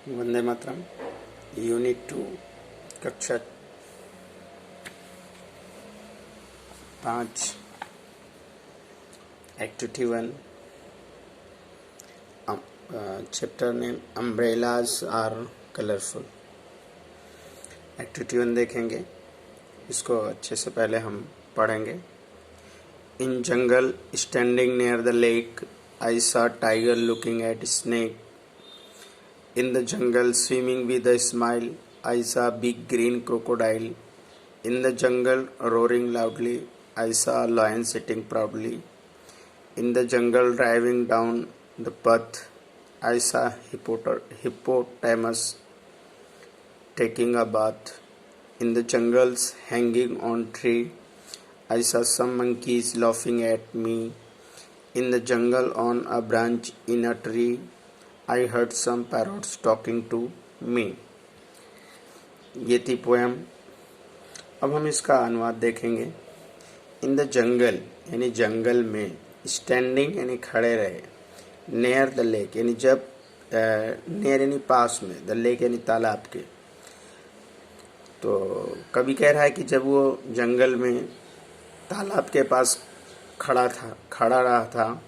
Vande Mataram. Unit 2 कक्षा 5 activity 1 chapter name umbrellas are colourful. Activity 1 देखेंगे, इसको अच्छे से पहले हम पढ़ेंगे। In jungle standing near the lake I saw tiger looking at snake. In the jungle, swimming with a smile, I saw a big green crocodile. In the jungle, roaring loudly, I saw a lion sitting proudly. In the jungle, driving down the path, I saw hippopotamus taking a bath. In the jungles, hanging on tree, I saw some monkeys laughing at me. In the jungle, on a branch in a tree, I heard some parrots talking to me. ये थी poem. अब हम इसका अनुवाद देखेंगे। इन the जंगल यानी जंगल में, standing यानी खड़े रहे, नियर द लेक यानी जब नियर यानी पास में, द लेक यानी तालाब के। तो कभी कह रहा है कि जब वो जंगल में तालाब के पास खड़ा रहा था,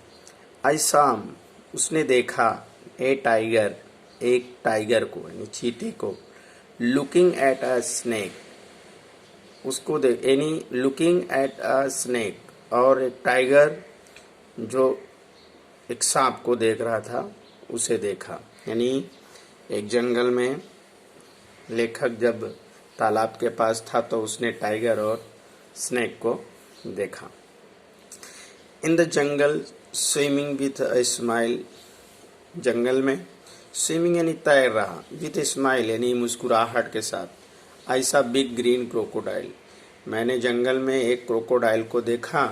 आई साम उसने देखा, ए टाइगर एक टाइगर को यानी चीते को, लुकिंग एट अ स्नेक उसको देख यानी लुकिंग एट अ स्नेक, और एक टाइगर जो एक सांप को देख रहा था उसे देखा। यानी एक जंगल में लेखक जब तालाब के पास था तो उसने टाइगर और स्नेक को देखा। In the jungle swimming with a smile, जंगल में स्विमिंग यानी तैर रहा, विथ स्माइल यानी मुस्कुराहट के साथ। ऐसा बिग ग्रीन क्रोकोडाइल, मैंने जंगल में एक क्रोकोडाइल को देखा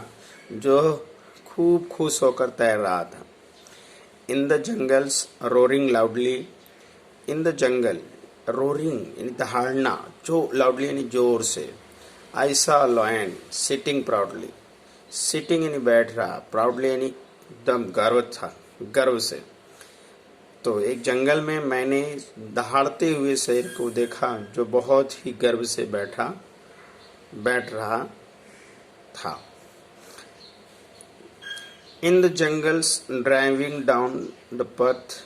जो खूब खुश होकर तैर रहा था। In the jungles roaring loudly, in the jungle roaring यानी दहाड़ना, जो लाउडली यानी जोर से। ऐसा लॉयन सिटिंग प्राउडली, सिटिंग यानी बैठ रहा, प्राउडली यानी एकदम गर्व था, गर्व से। तो एक जंगल में मैंने दहाड़ते हुए शेर को देखा जो बहुत ही गर्व से बैठ रहा था। In the jungles driving down the path,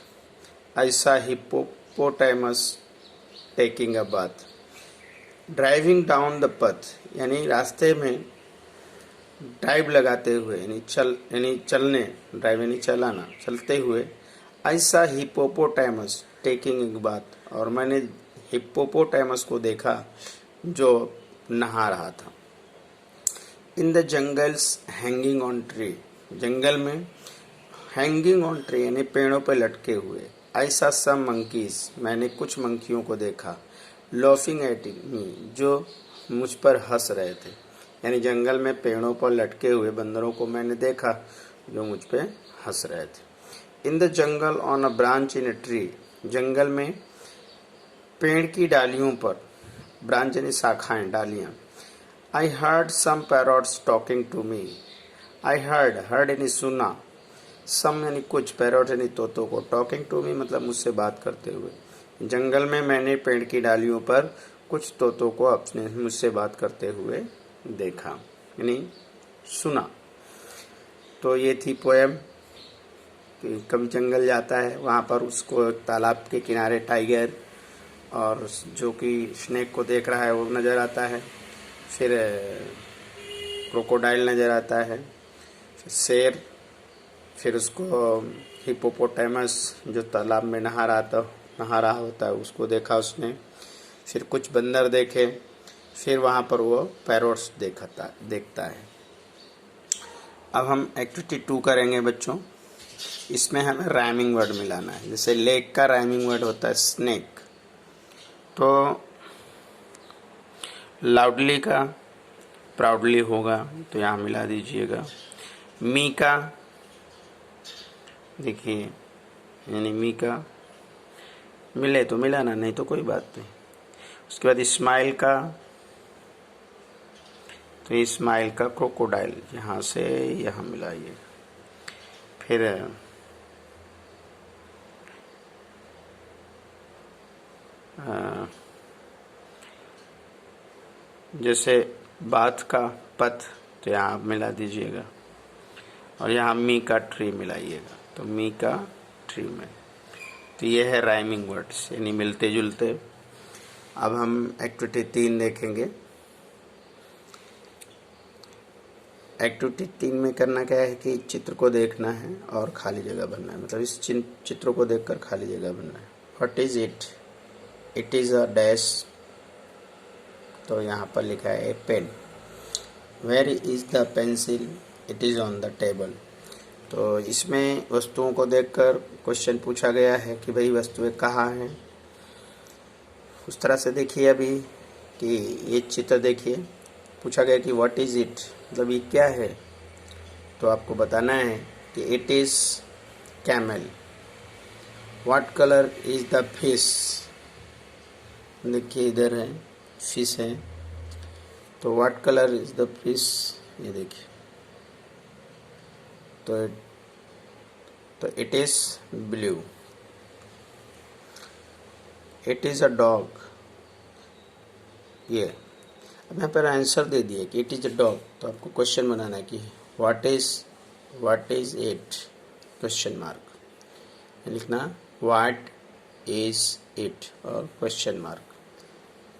I saw hippopotamus taking a bath. Driving down the path यानी रास्ते में ड्राइव लगाते हुए यानी चलने, ड्राइव यानी चलाना, चलते हुए। ऐसा हिप्पोपोटामस टेकिंग एक बात, और मैंने हिप्पोपोटामस को देखा जो नहा रहा था। In the jungles hanging on tree, जंगल में हैंगिंग ऑन ट्री यानी पेड़ों पर लटके हुए। ऐसा सम मंकीज, मैंने कुछ मंकियों को देखा, लॉफिंग एट मी जो मुझ पर हंस रहे थे। यानी जंगल में पेड़ों पर लटके हुए बंदरों को मैंने देखा जो मुझ पे हंस रहे थे। In the jungle on a branch in a tree, जंगल में पेड़ की डालियों पर, ब्रांच यानी शाखाएं, डालियां। I heard some parrots talking to me, I heard यानी सुना, सम यानी कुछ, पैरॉट यानी तोतों को, टॉकिंग टू मी मतलब मुझसे बात करते हुए। जंगल में मैंने पेड़ की डालियों पर कुछ तोतों को मुझसे बात करते हुए देखा, यानी सुना। तो ये थी पोएम। कभी जंगल जाता है, वहाँ पर उसको तालाब के किनारे टाइगर और जो कि स्नेक को देख रहा है वो नज़र आता है, फिर क्रोकोडाइल नज़र आता है, फिर शेर, फिर उसको हिप्पोपोटामस जो तालाब में नहा रहा होता है उसको देखा उसने, फिर कुछ बंदर देखे, फिर वहाँ पर वो पैरोट्स देखता है। अब हम एक्टिविटी 2 करेंगे बच्चों। इसमें हमें राइमिंग वर्ड मिलाना है। जैसे लेक का राइमिंग वर्ड होता है स्नेक, तो लाउडली का प्राउडली होगा, तो यहाँ मिला दीजिएगा। मी का देखिए, यानी मी का मिले तो मिलाना, नहीं तो कोई बात नहीं। उसके बाद स्माइल का, तो स्माइल का क्रोकोडाइल, यहाँ से यहाँ मिलाइए। फिर जैसे बाथ का पथ तो यहाँ आप मिला दीजिएगा और यहाँ मी का ट्री मिलाइएगा, तो मी का ट्री में। तो ये है राइमिंग वर्ड्स यानी मिलते जुलते। अब हम एक्टिविटी 3 देखेंगे। एक्टिविटी 3 में करना क्या है कि चित्र को देखना है और खाली जगह भरना है, मतलब इस चित्रों को देखकर खाली जगह भरना है। What is it? It is a dash, तो यहाँ पर लिखा है a pen. Where is the pencil? It is on the table. तो इसमें वस्तुओं को देखकर क्वेश्चन पूछा गया है कि भाई वस्तुएं कहाँ हैं। उस तरह से देखिए अभी कि ये चित्र देखिए, पूछा गया कि व्हाट इज़ इट, मतलब ये क्या है, तो आपको बताना है कि it is camel. What colour is the fish? देखिए इधर है फिश है, तो what colour is the fish, ये देखिए, तो it is blue. It is a dog, ये अब यहाँ पर आंसर दे दिए कि इट इज़ अ डॉग, तो आपको क्वेश्चन बनाना है कि what is it, question mark लिखना, व्हाट इज़ इट और क्वेश्चन मार्क।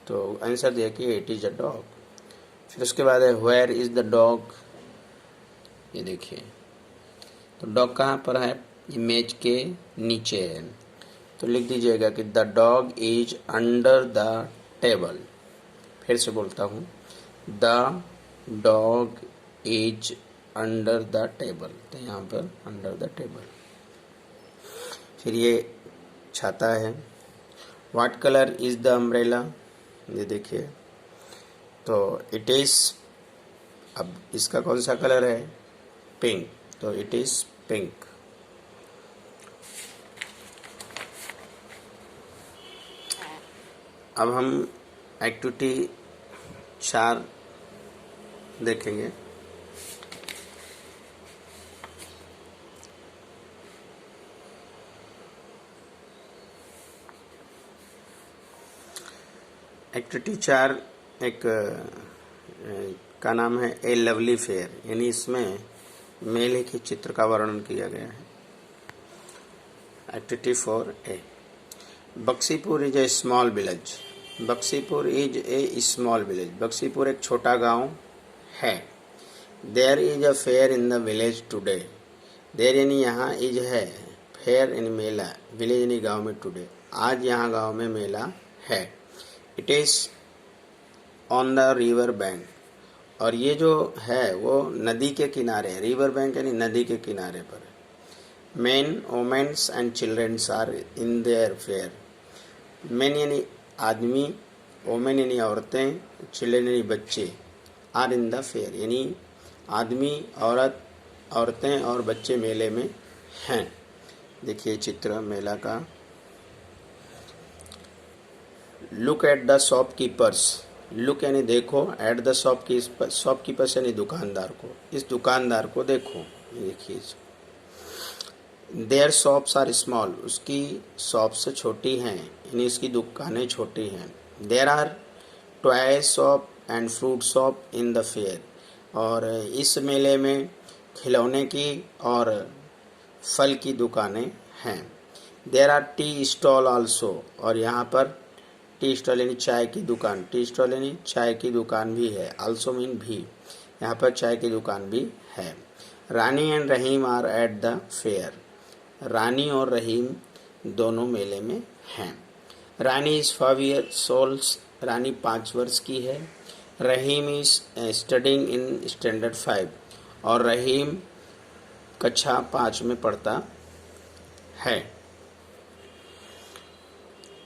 तो आंसर दिया कि इट इज़ अ डॉग। फिर उसके बाद है वेयर इज़ द डॉग, ये देखिए, तो डॉग कहाँ पर है? इमेज के नीचे है, तो लिख दीजिएगा कि the dog is under the table. फिर से बोलता हूँ, the dog is under the table, तो यहाँ पर अंडर द टेबल। फिर ये छाता है। What colour is the umbrella, ये देखिए, तो इट इज, अब इसका कौन सा कलर है? पिंक, तो इट इज पिंक। अब हम एक्टिविटी 4 देखेंगे। एक्टिविटी 4 एक का नाम है ए लवली फेयर, यानी इसमें मेले के चित्र का वर्णन किया गया है। Activity 4A, Baksipur is a small village. Baksipur is a small village, Baksipur एक छोटा गांव है। There is a fair in the village today. There यानी यहाँ, इज है, फेयर यानी मेला, विलेज यानी गांव में, टुडे आज यहाँ गांव में मेला है। It is on the river bank, और ये जो है वो नदी के किनारे है। रिवर बैंक यानी नदी के किनारे पर है। Men, womens and childrens are in there fair. Men यानी आदमी, वोमेन यानी औरतें, चिल्ड्रेन यानी बच्चे, आर इन द फेयर यानी आदमी, औरत, औरतें और बच्चे मेले में हैं। देखिए चित्र मेला का। Look at the shopkeepers, look यानी देखो, एट द शॉपकीपर्स यानी दुकानदार को, इस दुकानदार को देखो। देखिए देयर शॉप्स आर स्मॉल, उसकी शॉप्स छोटी हैं, यानी इसकी दुकानें छोटी हैं। There are toy shop and fruit shop in the fair, और इस मेले में खिलौने की और फल की दुकानें हैं। There are tea stall also, और यहाँ पर टी स्टॉल यानी चाय की दुकान, टी स्टॉल यानी चाय की दुकान भी है, आल्सो मीन भी, यहाँ पर चाय की दुकान भी है। Rani and Rahim are at the fair, Rani और रहीम दोनों मेले में हैं। Rani is 5 years old, Rani 5 वर्ष की है। Rahim is studying in standard 5, और रहीम कक्षा 5 में पढ़ता है।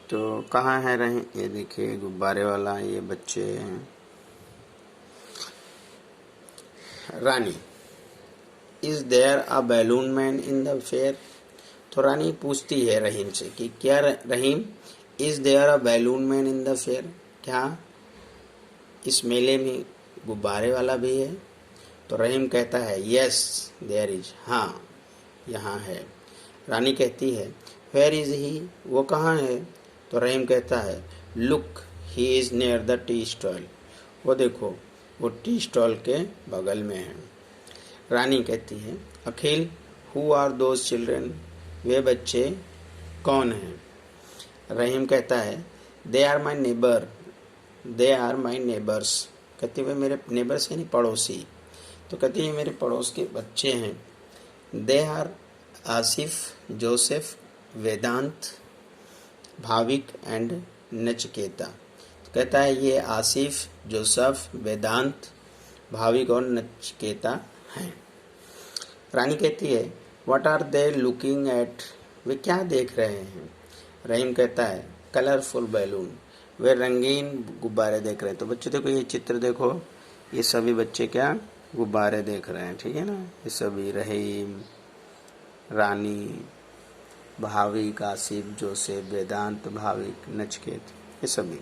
तो कहाँ है रहीम? ये देखिए गुब्बारे वाला, ये बच्चे हैं। Rani, is there a balloon man in the fair, तो रानी पूछती है रहीम से कि क्या Rahim, is there a balloon man in the fair, क्या इस मेले में गुब्बारे वाला भी है? तो रहीम कहता है यस देयर इज, हाँ यहाँ है। रानी कहती है वेयर इज़ ही, वो कहाँ है? तो रहीम कहता है look he is near the tea stall, वो देखो वो टी स्टॉल के बगल में है। रानी कहती है Akhil who are those children, वे बच्चे कौन हैं? रहीम कहता है they are my neighbour, they are my neighbours, कहती हुए मेरे नेबर्स यानी पड़ोसी। तो कहती है मेरे पड़ोस के बच्चे हैं। They are Asif, Joseph, Vedant, Bhavik and Nachiketa. तो कहता है ये आसिफ, जोसेफ, वेदांत, भाविक और नचिकेता हैं। रानी कहती है what are they looking at, वे क्या देख रहे हैं? रहीम कहता है कलरफुल बैलून, वे रंगीन गुब्बारे देख रहे हैं। तो बच्चों देखो ये चित्र देखो, ये सभी बच्चे क्या गुब्बारे देख रहे हैं, ठीक है ना। ये सभी रहीम, रानी, भाविक, आसिफ, जोसेफ, वेदांत, भाविक, नचिकेत, ये सभी।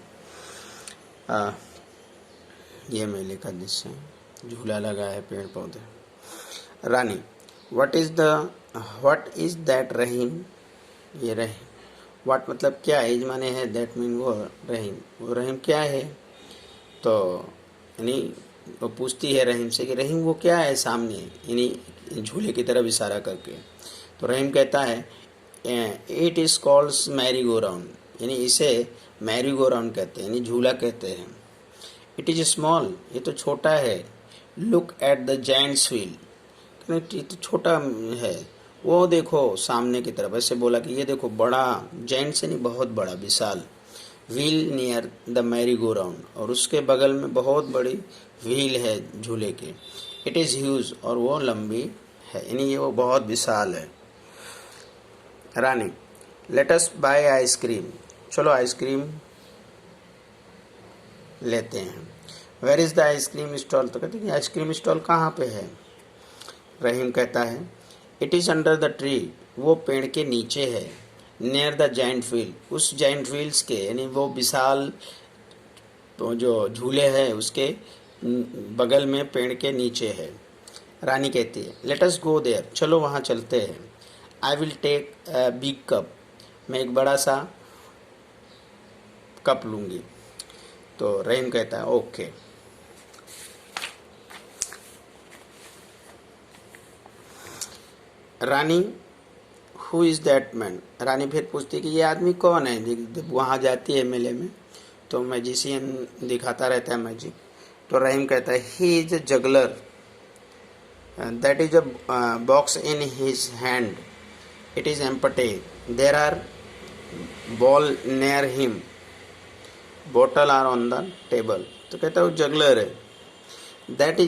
ये मेले का दृश्य है, झूला लगा है, पेड़ पौधे। रानी व्हाट इज दैट रहीम, ये रहीम, व्हाट मतलब क्या है, माने है, दैट मीन वो रहीम, वो रहीम क्या है? तो यानी वो पूछती है रहीम से कि रहीम वो क्या है सामने, यानी झूले की तरफ इशारा करके। तो रहीम कहता है it is called merry go round, यानी इसे मैरी गो राउंड कहते हैं, यानी झूला कहते हैं। इट इज़ स्मॉल, ये तो छोटा है। Look at the giants wheel, ये तो छोटा है, वो देखो सामने की तरफ। ऐसे बोला कि ये देखो बड़ा, जायंट से नहीं बहुत बड़ा, विशाल। Wheel near the merry go round, और उसके बगल में बहुत बड़ी व्हील है झूले की। इट इज़ ह्यूज, और वो लंबी है, यानी ये वो बहुत विशाल है। Rani let us buy ice cream, चलो आइसक्रीम लेते हैं। Where is the ice cream stall, तो कहते हैं आइसक्रीम स्टॉल कहाँ पे है? रहीम कहता है it is under the tree, वो पेड़ के नीचे है। नियर द जाइंट व्हील, उस जाइंट व्हील्स के, यानी वो विशाल तो जो झूले हैं उसके बगल में पेड़ के नीचे है। रानी कहती है लेट अस गो देयर, चलो वहाँ चलते हैं। I will take a big cup, मैं एक बड़ा सा कप लूँगी। तो रहीम कहता है okay. Rani who is that man, Rani फिर पूछती है कि ये आदमी कौन है? वहाँ जाती है मेले में तो मैजिशियन दिखाता रहता है मैजिक। तो रहीम कहता है he is a juggler, that is a box in his hand, it is empty, there are ball near him, bottle are on the table. तो कहता है वो जगलर है। That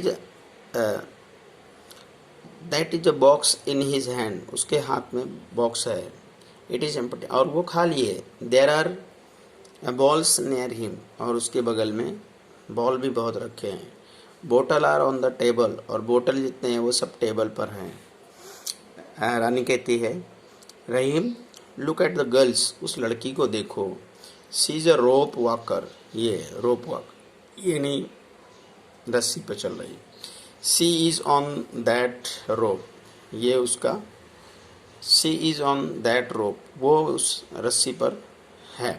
is a box in his hand, उसके हाथ में box है। It is empty, और वो खाली है। There are balls near him, और उसके बगल में बॉल भी बहुत रखे हैं। Bottle are on the table, और बोतल जितने हैं वो सब टेबल पर हैं। रानी कहती है रहीम लुक एट द गर्ल्स, उस लड़की को देखो। सी इज अ रोप वॉकर, ये रोप वॉक, ये नहीं रस्सी पर चल रही। सी इज़ ऑन दैट रोप, ये उसका, सी इज़ ऑन दैट रोप, वो उस रस्सी पर है।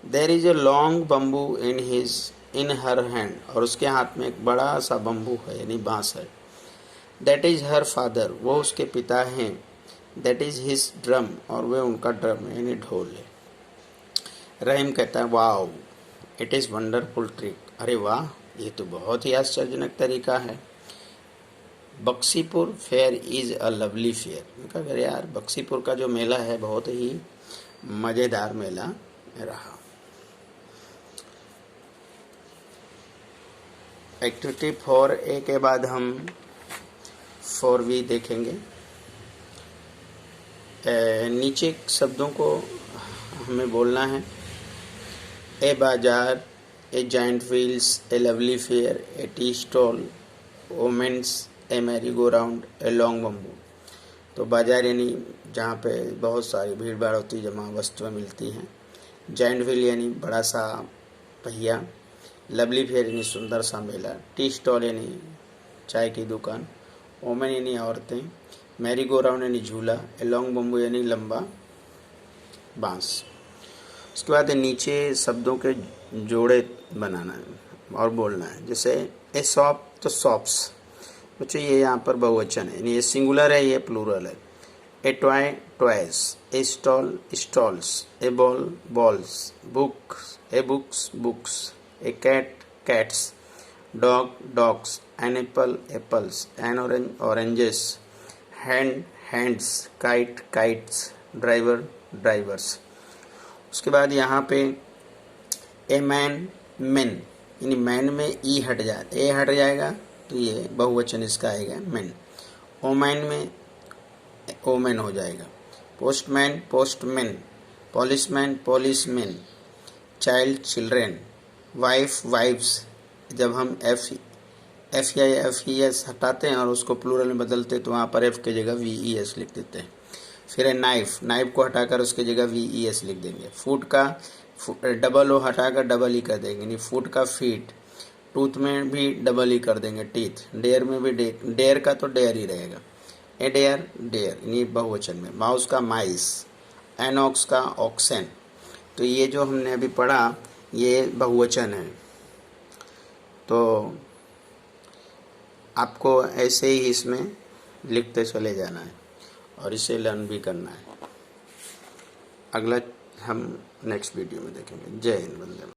There is a long bamboo in her hand, और उसके हाथ में एक बड़ा सा बम्बू है, यानी बांस है। दैट इज़ हर फादर, वो उसके पिता हैं। दैट इज़ हिज ड्रम, और वे उनका ड्रम है, यानी ढोल है। रहीम कहता है wow it is wonderful trick, अरे वाह ये तो बहुत ही आश्चर्यजनक तरीका है। Baksipur fair is a lovely fair, मैं कहा यार बक्सीपुर का जो मेला है बहुत ही मज़ेदार मेला रहा। एक्टिविटी 4A के बाद हम 4B देखेंगे। नीचे शब्दों को हमें बोलना है। A bazaar, a giant wheels, a lovely fair, a tea stall, womens, a merry go round, a long bamboo. तो बाजार यानी जहाँ पे बहुत सारी भीड़ भाड़ होती है, जहाँ वस्तुएं मिलती हैं। जाइंट व्हील यानी बड़ा सा पहिया। लवली फेयर यानी सुंदर सा मेला। टी स्टॉल यानी चाय की दुकान। वोमेन यानी औरतें। मैरी गो राउंड यानी झूला। ए लॉन्ग बम्बू यानी लंबा बांस। उसके बाद नीचे शब्दों के जोड़े बनाना है और बोलना है। जैसे ए शॉप तो शॉप्स, बच्चों ये यहाँ पर बहुवचन है, यानी ये सिंगुलर है, ये प्लूरल है। A toy toys, a stall stalls, a ball balls, book a books books, a cat cats, dog dogs, an apple apples, an orange oranges, hand hands, kite kites, driver drivers. उसके बाद यहाँ पे a man men, यानी man में E हट जाए, ए हट जाएगा तो ये बहुवचन इसका आएगा मैन। ओमैन में ओमेन हो जाएगा। Postman postman, policeman policeman, child children, wife wifes. जब हम एफ या एफ ई एस हटाते हैं और उसको प्लूरल में बदलते हैं तो वहाँ पर एफ की जगह वी ई एस लिख देते हैं। फिर है नाइफ, नाइफ को हटाकर उसकी जगह वी ई एस लिख देंगे। फूट का डबल ओ हटाकर डबल ई कर देंगे, यानी फूट का फीट। टूथ में भी डबल ई कर देंगे टीथ। डेयर में भी डेयर का तो डेयर ही रहेगा। ए डेयर डेयर, यानी बहुवचन में। माउस का माइस, एनॉक्स का ऑक्सेन। तो ये जो हमने अभी पढ़ा ये बहुवचन है। तो आपको ऐसे ही इसमें लिखते चले जाना है और इसे लर्न भी करना है। अगला हम नेक्स्ट वीडियो में देखेंगे। जय हिंद, वंदे मातरम।